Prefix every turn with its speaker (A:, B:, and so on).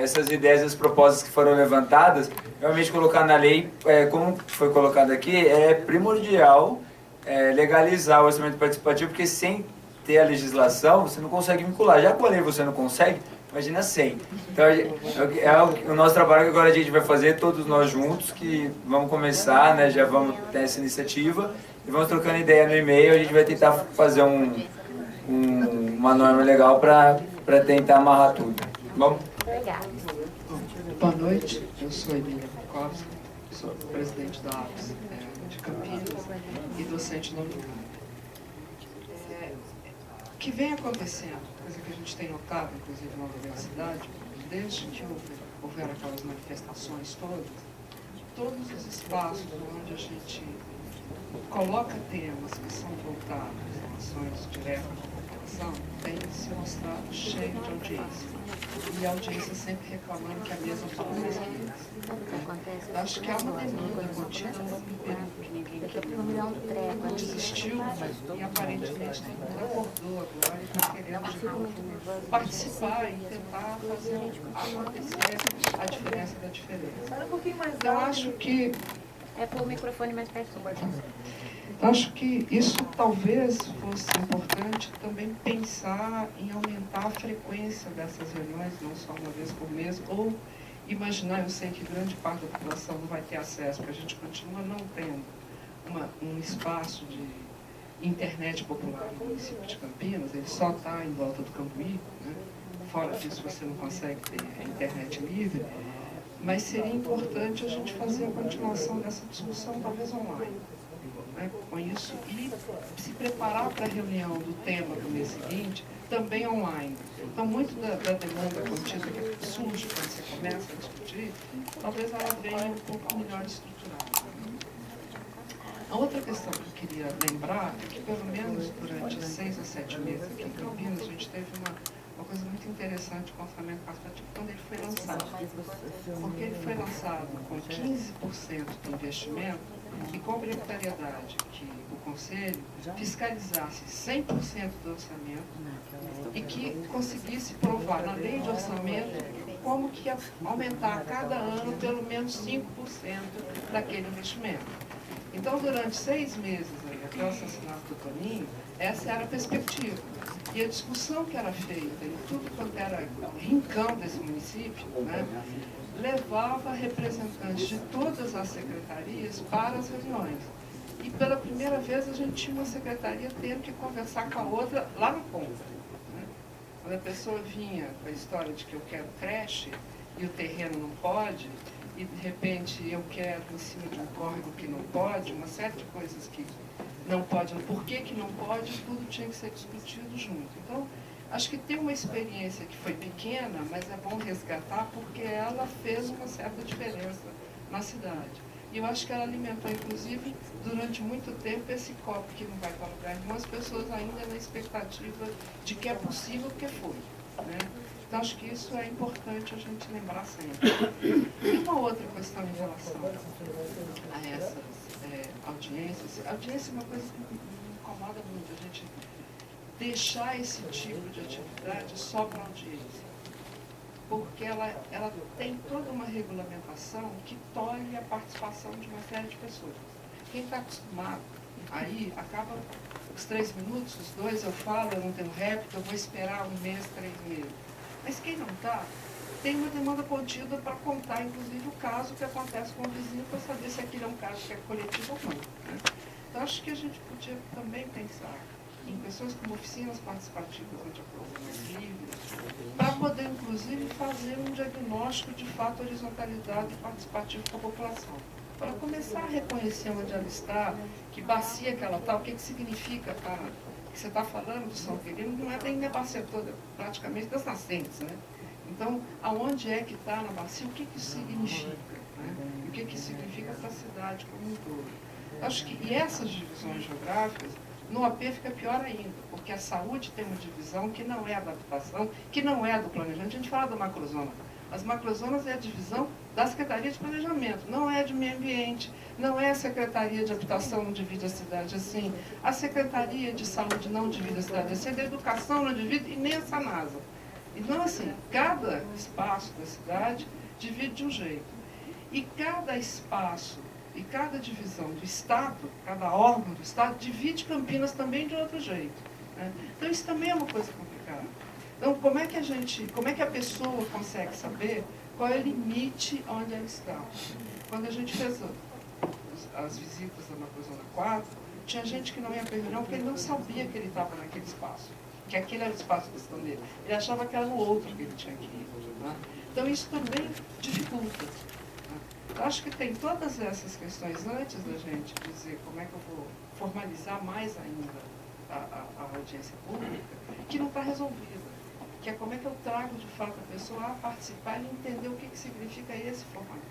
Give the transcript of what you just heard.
A: essas ideias e as propostas que foram levantadas, realmente colocar na lei, como foi colocado aqui, é primordial legalizar o orçamento participativo, porque sem ter a legislação, você não consegue vincular. Já com a lei você não consegue, imagina sem. Então, o nosso trabalho que agora a gente vai fazer, todos nós juntos, que vamos começar, né, já vamos ter essa iniciativa, e vamos trocando ideia no e-mail, a gente vai tentar fazer uma norma legal para tentar amarrar tudo. Bom?
B: Obrigada.
C: Boa noite, eu sou Emília Bukowski, sou presidente da APS de Campinas e docente na Unidade. O que vem acontecendo, coisa que a gente tem notado, inclusive na universidade, desde que houveram aquelas manifestações todos os espaços onde a gente coloca temas que são voltados a ações diretas à população, tem se mostrado cheio de audiência. E a audiência sempre reclamando que a mesa fala mais que eles. Eu acho que há uma demanda contínua num período que ninguém queria, desistiu e aparentemente todo mundo acordou agora e está querendo de novo participar e tentar fazer acontecer a diferença da diferença. Eu acho que
B: pôr o microfone mais perto.
C: Acho que isso talvez fosse importante também pensar em aumentar a frequência dessas reuniões, não só uma vez por mês, ou imaginar, eu sei que grande parte da população não vai ter acesso, porque a gente continua não tendo um espaço de internet popular no município de Campinas, ele só está em volta do Cambuí, né? Fora disso você não consegue ter internet livre, mas seria importante a gente fazer a continuação dessa discussão, talvez online. Com isso, e se preparar para a reunião do tema do mês seguinte, também online. Então, muito da demanda contida que surge quando você começa a discutir, talvez ela venha um pouco melhor estruturada. A outra questão que eu queria lembrar é que, pelo menos durante 6 a 7 meses aqui em Campinas, a gente teve uma coisa muito interessante com o orçamento participativo quando ele foi lançado. Porque ele foi lançado com 15% do investimento e com a obrigatoriedade que o Conselho fiscalizasse 100% do orçamento e que conseguisse provar na lei de orçamento como que ia aumentar a cada ano pelo menos 5% daquele investimento. Então, durante 6 meses, até o assassinato do Toninho, essa era a perspectiva. E a discussão que era feita em tudo quanto era rincão desse município, né, levava representantes de todas as secretarias para as reuniões. E pela primeira vez a gente tinha uma secretaria tendo que conversar com a outra lá no ponto. Né? Quando a pessoa vinha com a história de que eu quero creche e o terreno não pode, e de repente eu quero em cima de um córrego que não pode, uma série de coisas que não pode, por que não pode, tudo tinha que ser discutido junto. Então, acho que tem uma experiência que foi pequena, mas é bom resgatar porque ela fez uma certa diferença na cidade. E eu acho que ela alimentou, inclusive, durante muito tempo, esse copo que não vai para lugar nenhum, as pessoas ainda na expectativa de que é possível, porque foi. Né? Então, acho que isso é importante a gente lembrar sempre. E uma outra questão em relação a essas audiências. A audiência é uma coisa que me incomoda muito, a gente deixar esse tipo de atividade só para audiência. Porque ela tem toda uma regulamentação que tolhe a participação de uma série de pessoas. Quem está acostumado, aí acaba os 3 minutos, os 2 eu falo, eu não tenho réplica, eu vou esperar 1 mês, 3 meses. Mas quem não está, tem uma demanda contida para contar, inclusive, o caso que acontece com o vizinho, para saber se aquele é um caso que é coletivo ou não. Né? Então, acho que a gente podia também pensar em pessoas como oficinas participativas onde há problemas livres, para poder, inclusive, fazer um diagnóstico de fato horizontalidade participativa com a população. Para começar a reconhecer onde ela está, que bacia que ela está, o que significa que você está falando do São Quirino, não é nem a bacia toda, praticamente das nascentes, né? Então, aonde é que está na bacia, o que isso significa? Né? E o que significa para a cidade como um todo? Acho que, e essas divisões geográficas, no AP fica pior ainda, porque a saúde tem uma divisão que não é a da habitação, que não é a do planejamento. A gente fala da macrozona. As macrozonas é a divisão da Secretaria de Planejamento, não é de Meio Ambiente, não é a Secretaria de Habitação, não divide a cidade assim, a Secretaria de Saúde não divide a cidade assim, a da Educação não divide, e nem a Sanasa. Então, assim, cada espaço da cidade divide de um jeito. E cada espaço e cada divisão do Estado, cada órgão do Estado, divide Campinas também de outro jeito, né? Então, isso também é uma coisa complicada. Então, como é que a pessoa consegue saber qual é o limite onde ela está? Quando a gente fez as visitas na Macrozona 4, tinha gente que não ia para a reunião porque ele não sabia que ele estava naquele espaço, que aquele era o espaço da questão dele. Ele achava que era no outro que ele tinha que ir, né? Então, isso também dificulta. Eu acho que tem todas essas questões antes da gente dizer como é que eu vou formalizar mais ainda a audiência pública, que não está resolvida. Que é como é que eu trago de fato a pessoa a participar e entender o que significa esse formato.